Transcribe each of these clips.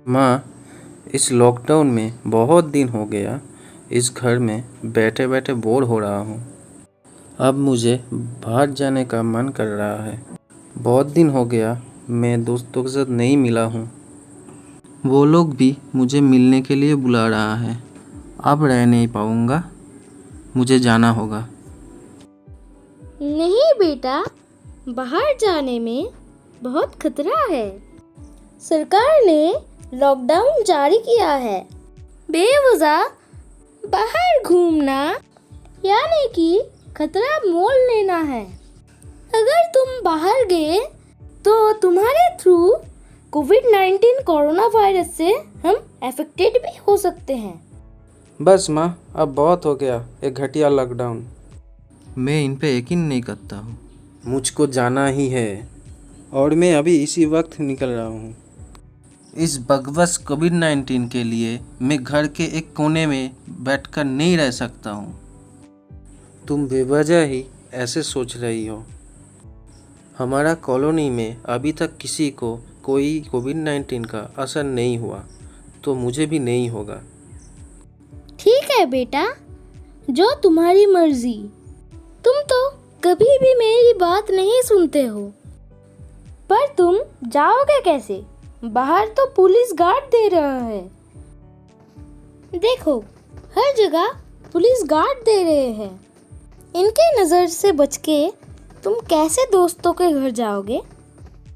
माँ, इस लॉकडाउन में बहुत दिन हो गया इस घर में बैठे बैठे बोर हो रहा हूँ। अब मुझे बाहर जाने का मन कर रहा है। बहुत दिन हो गया मैं दोस्तों के साथ नहीं मिला हूँ। वो लोग भी मुझे मिलने के लिए बुला रहा है। अब रह नहीं पाऊँगा, मुझे जाना होगा। नहीं बेटा, बाहर जाने में बहुत खतरा है। सरकार ने लॉकडाउन जारी किया है। बेवजह बाहर घूमना यानी कि खतरा मोल लेना है। अगर तुम बाहर गए तो तुम्हारे थ्रू कोविड-19 कोरोना वायरस से हम अफेक्टेड भी हो सकते हैं। बस माँ, अब बहुत हो गया एक घटिया लॉकडाउन। मैं इन पे यकीन नहीं करता हूँ। मुझको जाना ही है और मैं अभी इसी वक्त निकल रहा हूँ। इस बकवास कोविड-19 के लिए मैं घर के एक कोने में बैठकर नहीं रह सकता हूँ। तुम बेवजह ही ऐसे सोच रही हो। हमारा कॉलोनी में अभी तक किसी को कोई कोविड-19 का असर नहीं हुआ, तो मुझे भी नहीं होगा। ठीक है बेटा, जो तुम्हारी मर्जी। तुम तो कभी भी मेरी बात नहीं सुनते हो। पर तुम जाओगे कैसे? बाहर तो पुलिस गार्ड दे रहा है। देखो, हर जगह पुलिस गार्ड दे रहे हैं। इनके नज़र से बच के तुम कैसे दोस्तों के घर जाओगे?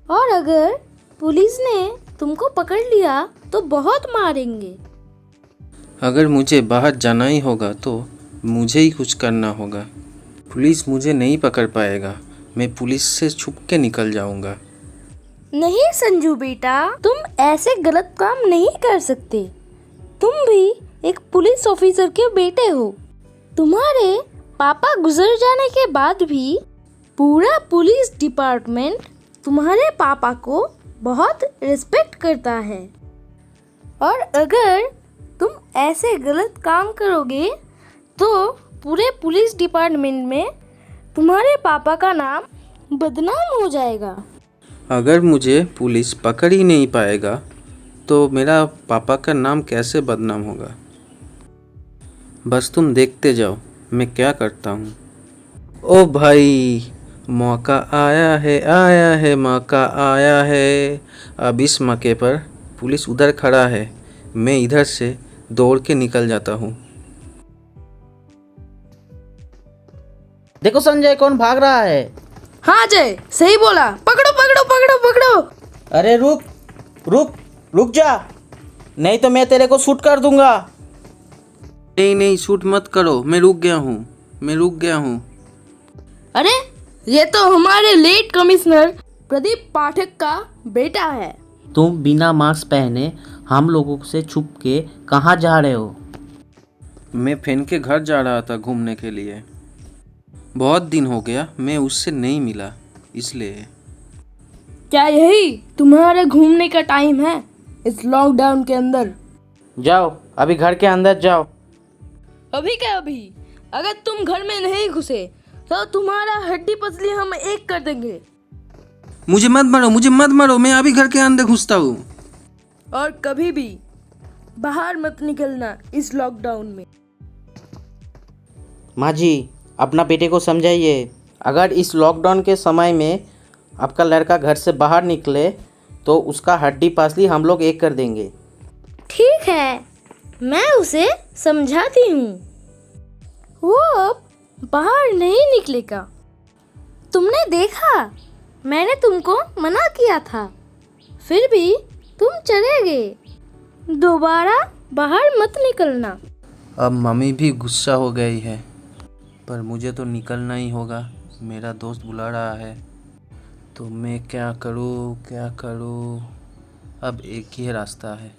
और अगर पुलिस ने तुमको पकड़ लिया तो बहुत मारेंगे। अगर मुझे बाहर जाना ही होगा तो मुझे ही कुछ करना होगा। पुलिस मुझे नहीं पकड़ पाएगा। मैं पुलिस से छुप के निकल जाऊंगा। नहीं संजू बेटा, तुम ऐसे गलत काम नहीं कर सकते। तुम भी एक पुलिस ऑफिसर के बेटे हो। तुम्हारे पापा गुजर जाने के बाद भी पूरा पुलिस डिपार्टमेंट तुम्हारे पापा को बहुत रिस्पेक्ट करता है। और अगर तुम ऐसे गलत काम करोगे तो पूरे पुलिस डिपार्टमेंट में तुम्हारे पापा का नाम बदनाम हो जाएगा। अगर मुझे पुलिस पकड़ ही नहीं पाएगा तो मेरा पापा का नाम कैसे बदनाम होगा? बस तुम देखते जाओ मैं क्या करता हूँ। ओ भाई, मौका आया है मौका आया है। अब इस मौके पर पुलिस उधर खड़ा है, मैं इधर से दौड़ के निकल जाता हूँ। देखो संजय, कौन भाग रहा है? हाँ जय, सही बोला। पकड़ो पकड़ो पकड़ो पकड़ो। अरे रुक रुक रुक जा, नहीं तो मैं तेरे को शूट कर दूंगा। नहीं, शूट मत करो, मैं रुक गया हूँ। अरे ये तो हमारे लेट कमिश्नर प्रदीप पाठक का बेटा है। तुम बिना मास्क पहने हम लोगों से छुप के कहाँ जा रहे हो? मैं फ्रेंड के घर जा रहा था घूमने के लिए। बहुत दिन हो गया मैं उससे नहीं मिला, इसलिए। क्या यही तुम्हारे घूमने का टाइम है इस लॉकडाउन के अंदर? जाओ अभी घर के अंदर जाओ। अभी क्या अभी? अगर तुम घर में नहीं घुसे तो तुम्हारा हड्डी पसली हम एक कर देंगे। मुझे मत मारो, मैं अभी घर के अंदर घुसता हूँ। और कभी भी बाहर मत निकलना इस लॉकडाउन में। माँ जी, अपना बेटे को समझाइए। अगर इस लॉकडाउन के समय में आपका लड़का घर से बाहर निकले तो उसका हड्डी पसली हम लोग एक कर देंगे। ठीक है, मैं उसे समझाती हूँ। वो अब बाहर नहीं निकलेगा। तुमने देखा, मैंने तुमको मना किया था, फिर भी तुम चले गए। दोबारा बाहर मत निकलना। अब मम्मी भी गुस्सा हो गई है, पर मुझे तो निकलना ही होगा। मेरा दोस्त बुला रहा है, तो मैं क्या करूँ? अब एक ही रास्ता है।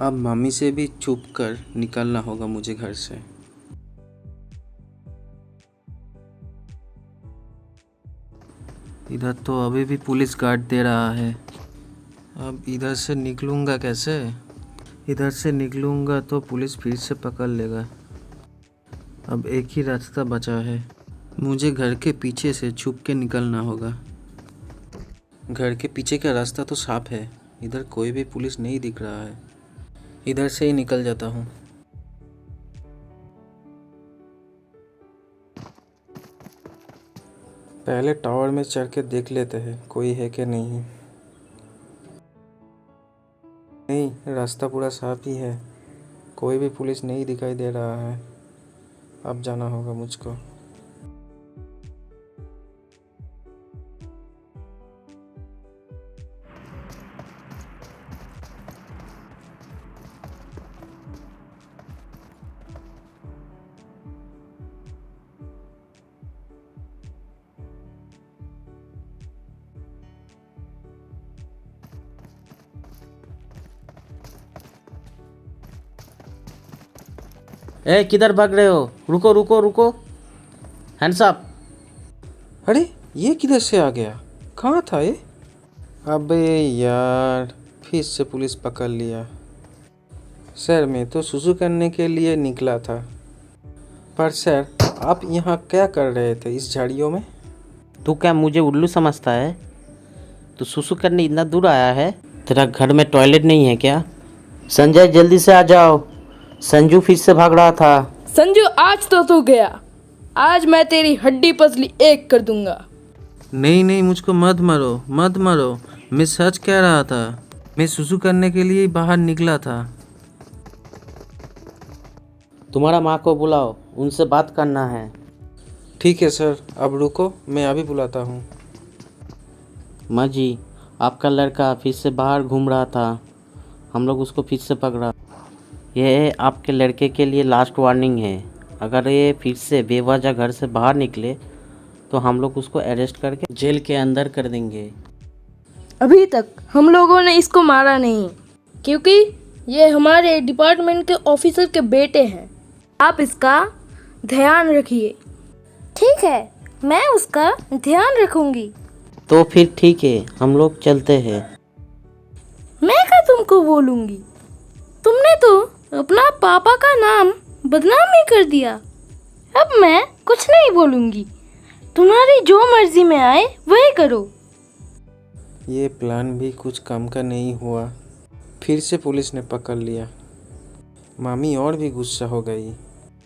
अब मम्मी से भी छुप कर निकलना होगा मुझे घर से। इधर तो अभी भी पुलिस गार्ड दे रहा है। अब इधर से निकलूँगा कैसे? इधर से निकलूँगा तो पुलिस फिर से पकड़ लेगा। अब एक ही रास्ता बचा है, मुझे घर के पीछे से छुप के निकलना होगा। घर के पीछे का रास्ता तो साफ है, इधर कोई भी पुलिस नहीं दिख रहा है। इधर से ही निकल जाता हूँ। पहले टावर में चढ़ के देख लेते हैं कोई है कि नहीं। नहीं, रास्ता पूरा साफ ही है, कोई भी पुलिस नहीं दिखाई दे रहा है। अब जाना होगा मुझको। ए किधर भाग रहे हो? रुको रुको रुको, हैंड्स अप। अरे ये किधर से आ गया? कहाँ था ये? अबे यार, फिर से पुलिस पकड़ लिया। सर मैं तो सुसु करने के लिए निकला था। पर सर आप यहाँ क्या कर रहे थे इस झाड़ियों में? तू क्या मुझे उल्लू समझता है? तू सुसु करने इतना दूर आया है? तेरा घर में टॉयलेट नहीं है क्या? संजय जल्दी से आ जाओ, संजू फिर से भाग रहा था। संजू आज तो तू गया, आज मैं तेरी हड्डी पसली एक कर दूंगा। नहीं नहीं, मुझको मत मारो मत मारो, मैं सच कह रहा था। मैं सुसु करने के लिए बाहर निकला था। तुम्हारा माँ को बुलाओ, उनसे बात करना है। ठीक है सर, अब रुको मैं अभी बुलाता हूँ। माँ जी, आपका लड़का फिर से बाहर घूम रहा था, हम लोग उसको फिर से पकड़ा। यह आपके लड़के के लिए लास्ट वार्निंग है। अगर ये फिर से बेवजह घर से बाहर निकले तो हम लोग उसको अरेस्ट करके जेल के अंदर कर देंगे। अभी तक हम लोगों ने इसको मारा नहीं, क्योंकि ये हमारे डिपार्टमेंट के ऑफिसर के बेटे हैं। आप इसका ध्यान रखिए। ठीक है, मैं उसका ध्यान रखूंगी। तो फिर ठीक है, हम लोग चलते हैं। मैं क्या तुमको बोलूंगी? तुमने तो अपना पापा का नाम बदनाम ही कर दिया। अब मैं कुछ नहीं बोलूंगी, तुम्हारी जो मर्जी में आए वही करो। ये प्लान भी कुछ काम का नहीं हुआ, फिर से पुलिस ने पकड़ लिया। मामी और भी गुस्सा हो गई।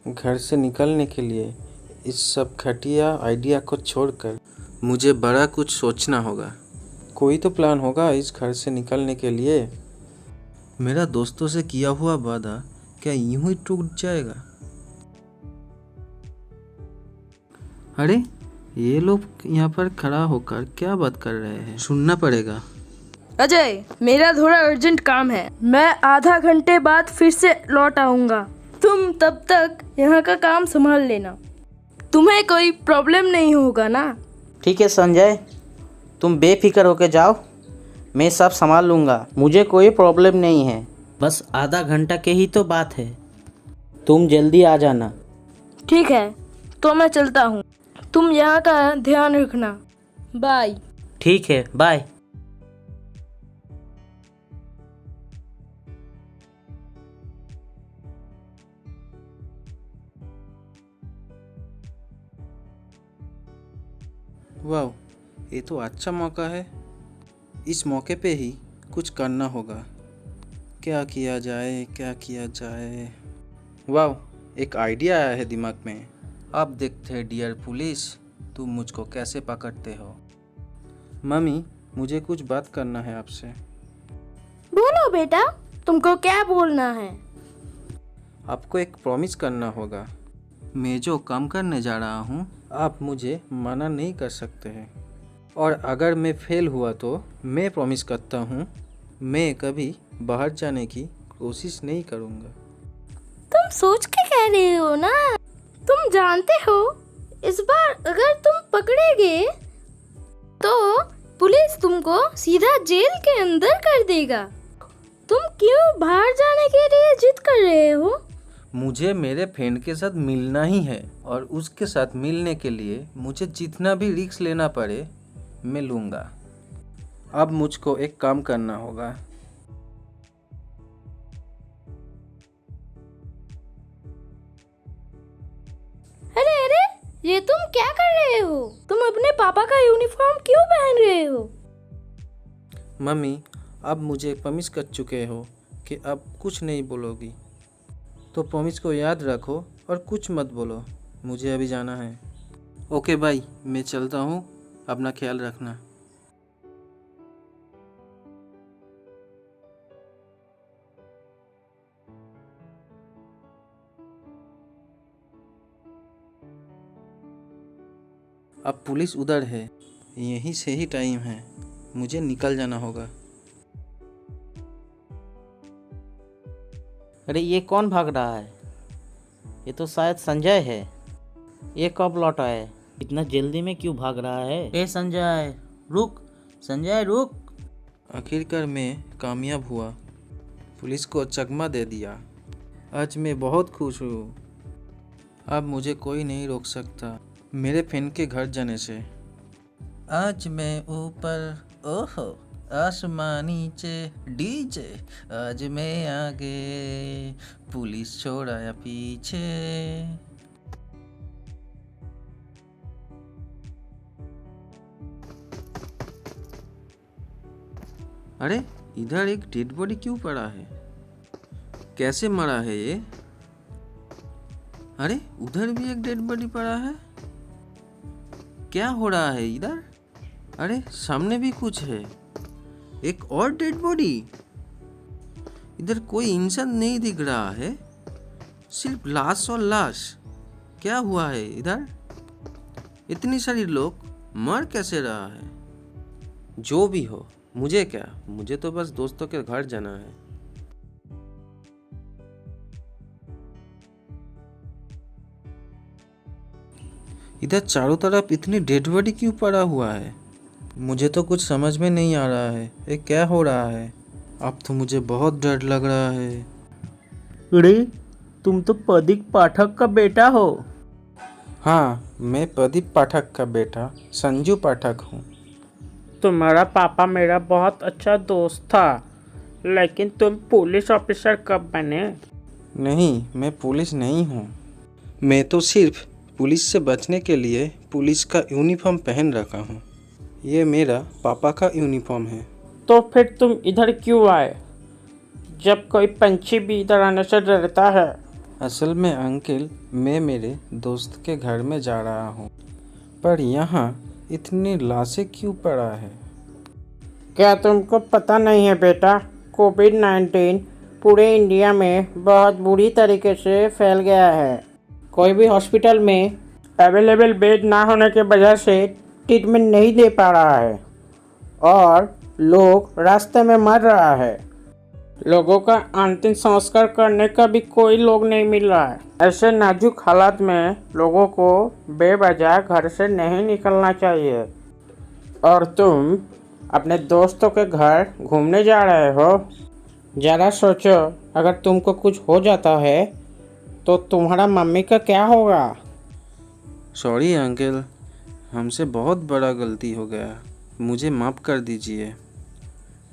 घर से निकलने के लिए इस सब घटिया आइडिया को छोड़कर मुझे बड़ा कुछ सोचना होगा। कोई तो प्लान होगा इस घर से निकलने के लिए। मेरा दोस्तों से किया हुआ वादा क्या यूं ही टूट जाएगा? अरे ये लोग यहाँ पर खड़ा होकर क्या बात कर रहे हैं? सुनना पड़ेगा। अजय, मेरा थोड़ा अर्जेंट काम है, मैं आधा घंटे बाद फिर से लौट आऊंगा। तुम तब तक यहाँ का काम संभाल लेना, तुम्हें कोई प्रॉब्लम नहीं होगा ना? ठीक है संजय, तुम बेफिक्र होके जाओ, मैं सब संभाल लूँगा, मुझे कोई प्रॉब्लम नहीं है। बस आधा घंटा के ही तो बात है, तुम जल्दी आ जाना। ठीक है, तो मैं चलता हूँ, तुम यहाँ का ध्यान रखना। बाय। ठीक है, बाय। वाह, ये तो अच्छा मौका है। इस मौके पे ही कुछ करना होगा। क्या किया जाए क्या किया जाए? वाह, एक आइडिया आया है दिमाग में। अब देखते हैं डियर पुलिस, तुम मुझको कैसे पकड़ते हो। मम्मी, मुझे कुछ बात करना है आपसे। बोलो बेटा, तुमको क्या बोलना है? आपको एक प्रॉमिस करना होगा। मैं जो काम करने जा रहा हूँ आप मुझे मना नहीं कर सकते हैं, और अगर मैं फेल हुआ तो मैं प्रॉमिस करता हूँ मैं कभी बाहर जाने की कोशिश नहीं करूँगा। तुम सोच के कह रहे हो ना? तुम जानते हो इस बार अगर तुम पकड़े गए तो पुलिस तुमको सीधा जेल के अंदर कर देगा। तुम क्यों बाहर जाने के लिए जिद कर रहे हो? मुझे मेरे फ्रेंड के साथ मिलना ही है, और उसके साथ मिलने के लिए मुझे जितना भी रिस्क लेना पड़े मैं लूँगा। अब मुझको एक काम करना होगा। अरे अरे, ये तुम क्या कर रहे हो? तुम अपने पापा का यूनिफॉर्म क्यों पहन रहे हो? मम्मी, अब मुझे प्रॉमिस कर चुके हो कि अब कुछ नहीं बोलोगी, तो प्रॉमिस को याद रखो और कुछ मत बोलो। मुझे अभी जाना है। ओके भाई, मैं चलता हूँ, अपना ख्याल रखना। अब पुलिस उधर है, यहीं से ही टाइम है, मुझे निकल जाना होगा। अरे ये कौन भाग रहा है? ये तो शायद संजय है। ये कब लौटा है? इतना जल्दी में क्यों भाग रहा है? ए संजय रुक, संजय रुक। आखिरकार मैं कामयाब हुआ, पुलिस को चकमा दे दिया। आज मैं बहुत खुश हूँ। अब मुझे कोई नहीं रोक सकता मेरे फ्रेंड के घर जाने से। आज मैं ऊपर, ओहो आसमान नीचे, डीजे आज मैं आगे, पुलिस छोड़ाया पीछे। अरे इधर एक डेड बॉडी क्यों पड़ा है? कैसे मरा है ये? अरे उधर भी एक डेड बॉडी पड़ा है। क्या हो रहा है इधर? अरे सामने भी कुछ है, एक और डेड बॉडी। इधर कोई इंसान नहीं दिख रहा है, सिर्फ लाश और लाश। क्या हुआ है इधर? इतनी सारी लोग मर कैसे रहा है? जो भी हो, मुझे क्या, मुझे तो बस दोस्तों के घर जाना है। इधर चारों तरफ इतनी डेड बॉडी क्यों पड़ा हुआ है? मुझे तो कुछ समझ में नहीं आ रहा है, ये क्या हो रहा है? अब तो मुझे बहुत डर लग रहा है। अरे तुम तो प्रदीप पाठक का बेटा हो। हाँ, मैं प्रदीप पाठक का बेटा संजू पाठक हूँ। तुम्हारा पापा मेरा बहुत अच्छा दोस्त था, लेकिन तुम पुलिस ऑफिसर कब बने? नहीं, मैं पुलिस नहीं हूँ। मैं तो सिर्फ पुलिस से बचने के लिए पुलिस का यूनिफॉर्म पहन रखा हूँ। ये मेरा पापा का यूनिफॉर्म है। तो फिर तुम इधर क्यों आए, जब कोई पंछी भी इधर आने से डरता है? असल में अंकल, मैं मेरे दोस्त के घर में जा रहा हूँ, पर यहाँ इतनी लाशें क्यों पड़ा है? क्या तुमको पता नहीं है बेटा, कोविड-19 पूरे इंडिया में बहुत बुरी तरीके से फैल गया है। कोई भी हॉस्पिटल में अवेलेबल बेड ना होने के वजह से ट्रीटमेंट नहीं दे पा रहा है और लोग रास्ते में मर रहा है। लोगों का अंतिम संस्कार करने का भी कोई लोग नहीं मिल रहा है। ऐसे नाजुक हालात में लोगों को बेवजह घर से नहीं निकलना चाहिए। और तुम अपने दोस्तों के घर घूमने जा रहे हो। ज़रा सोचो, अगर तुमको कुछ हो जाता है तो तुम्हारा मम्मी का क्या होगा? सॉरी अंकल, हमसे बहुत बड़ा गलती हो गया, मुझे माफ़ कर दीजिए।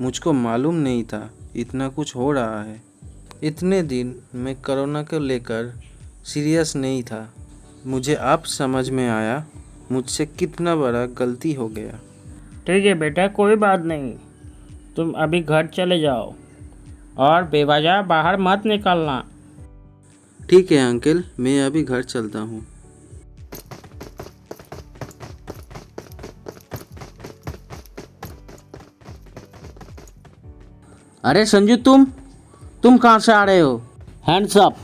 मुझको मालूम नहीं था इतना कुछ हो रहा है। इतने दिन मैं कोरोना को लेकर सीरियस नहीं था। मुझे अब समझ में आया मुझसे कितना बड़ा गलती हो गया। ठीक है बेटा, कोई बात नहीं, तुम अभी घर चले जाओ और बेवजह बाहर मत निकलना। ठीक है अंकल, मैं अभी घर चलता हूँ। अरे संजू, तुम कहाँ से आ रहे हो? Hands up.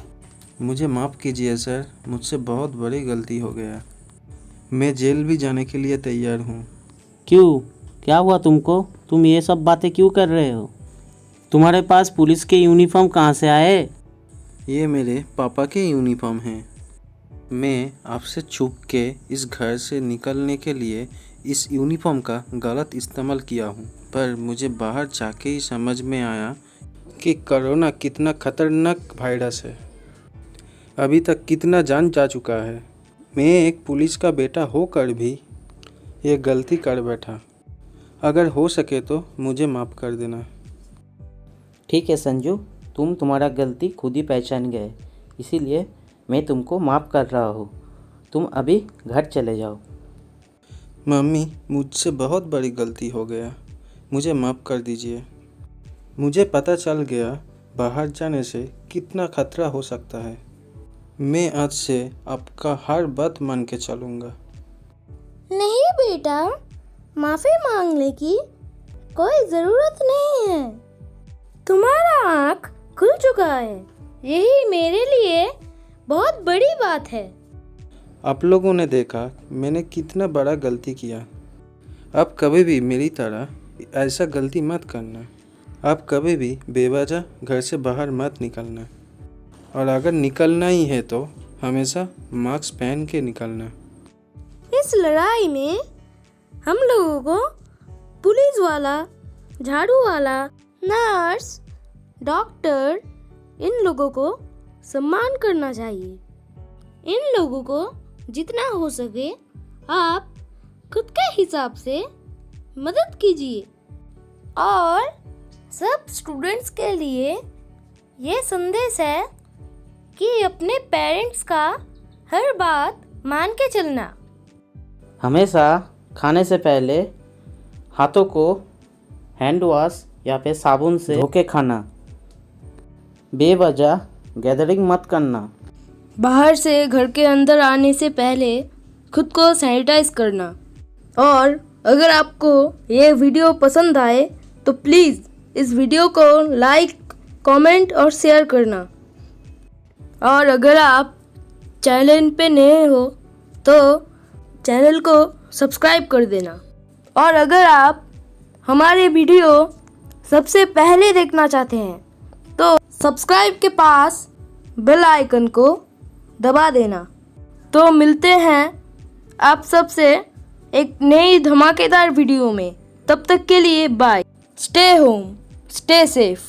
मुझे माफ़ कीजिए सर, मुझसे बहुत बड़ी गलती हो गया। मैं जेल भी जाने के लिए तैयार हूँ। क्यों, क्या हुआ तुमको? तुम ये सब बातें क्यों कर रहे हो? तुम्हारे पास पुलिस के यूनिफॉर्म कहाँ से आए? ये मेरे पापा के यूनिफॉर्म हैं। मैं आपसे छुप के इस घर से निकलने के लिए इस यूनिफॉर्म का गलत इस्तेमाल किया हूँ, पर मुझे बाहर जाके ही समझ में आया कि कोरोना कितना खतरनाक वायरस है। अभी तक कितना जान जा चुका है। मैं एक पुलिस का बेटा होकर भी ये गलती कर बैठा। अगर हो सके तो मुझे माफ़ कर देना। ठीक है संजू, तुम्हारा गलती खुद ही पहचान गए, इसीलिए मैं तुमको माफ़ कर रहा हूँ। तुम अभी घर चले जाओ। मम्मी, मुझसे बहुत बड़ी गलती हो गया, मुझे माफ़ कर दीजिए। मुझे पता चल गया बाहर जाने से कितना खतरा हो सकता है। मैं आज से आपका हर बात मान के चलूँगा। नहीं बेटा, माफी मांगने की कोई जरूरत नहीं है। तुम्हारा आँख खुल चुका है, यही मेरे लिए बहुत बड़ी बात है। आप लोगों ने देखा मैंने कितना बड़ा गलती किया। अब कभी भी मेरी तरह ऐसा गलती मत करना। आप कभी भी बेवजह घर से बाहर मत निकलना, और अगर निकलना ही है तो हमेशा मास्क पहन के निकलना। इस लड़ाई में हम लोगों को पुलिस वाला, झाड़ू वाला, नर्स, डॉक्टर, इन लोगों को सम्मान करना चाहिए। इन लोगों को जितना हो सके आप खुद के हिसाब से मदद कीजिए। और सब स्टूडेंट्स के लिए ये संदेश है कि अपने पेरेंट्स का हर बात मान के चलना। हमेशा खाने से पहले हाथों को हैंड वॉश या फिर साबुन से धो के खाना। बेवजह गैदरिंग मत करना। बाहर से घर के अंदर आने से पहले खुद को सैनिटाइज करना। और अगर आपको ये वीडियो पसंद आए तो प्लीज़ इस वीडियो को लाइक, कमेंट और शेयर करना। और अगर आप चैनल पे नए हो तो चैनल को सब्सक्राइब कर देना। और अगर आप हमारे वीडियो सबसे पहले देखना चाहते हैं तो सब्सक्राइब के पास बेल आइकन को दबा देना। तो मिलते हैं आप सबसे एक नई धमाकेदार वीडियो में। तब तक के लिए bye. Stay home, stay safe.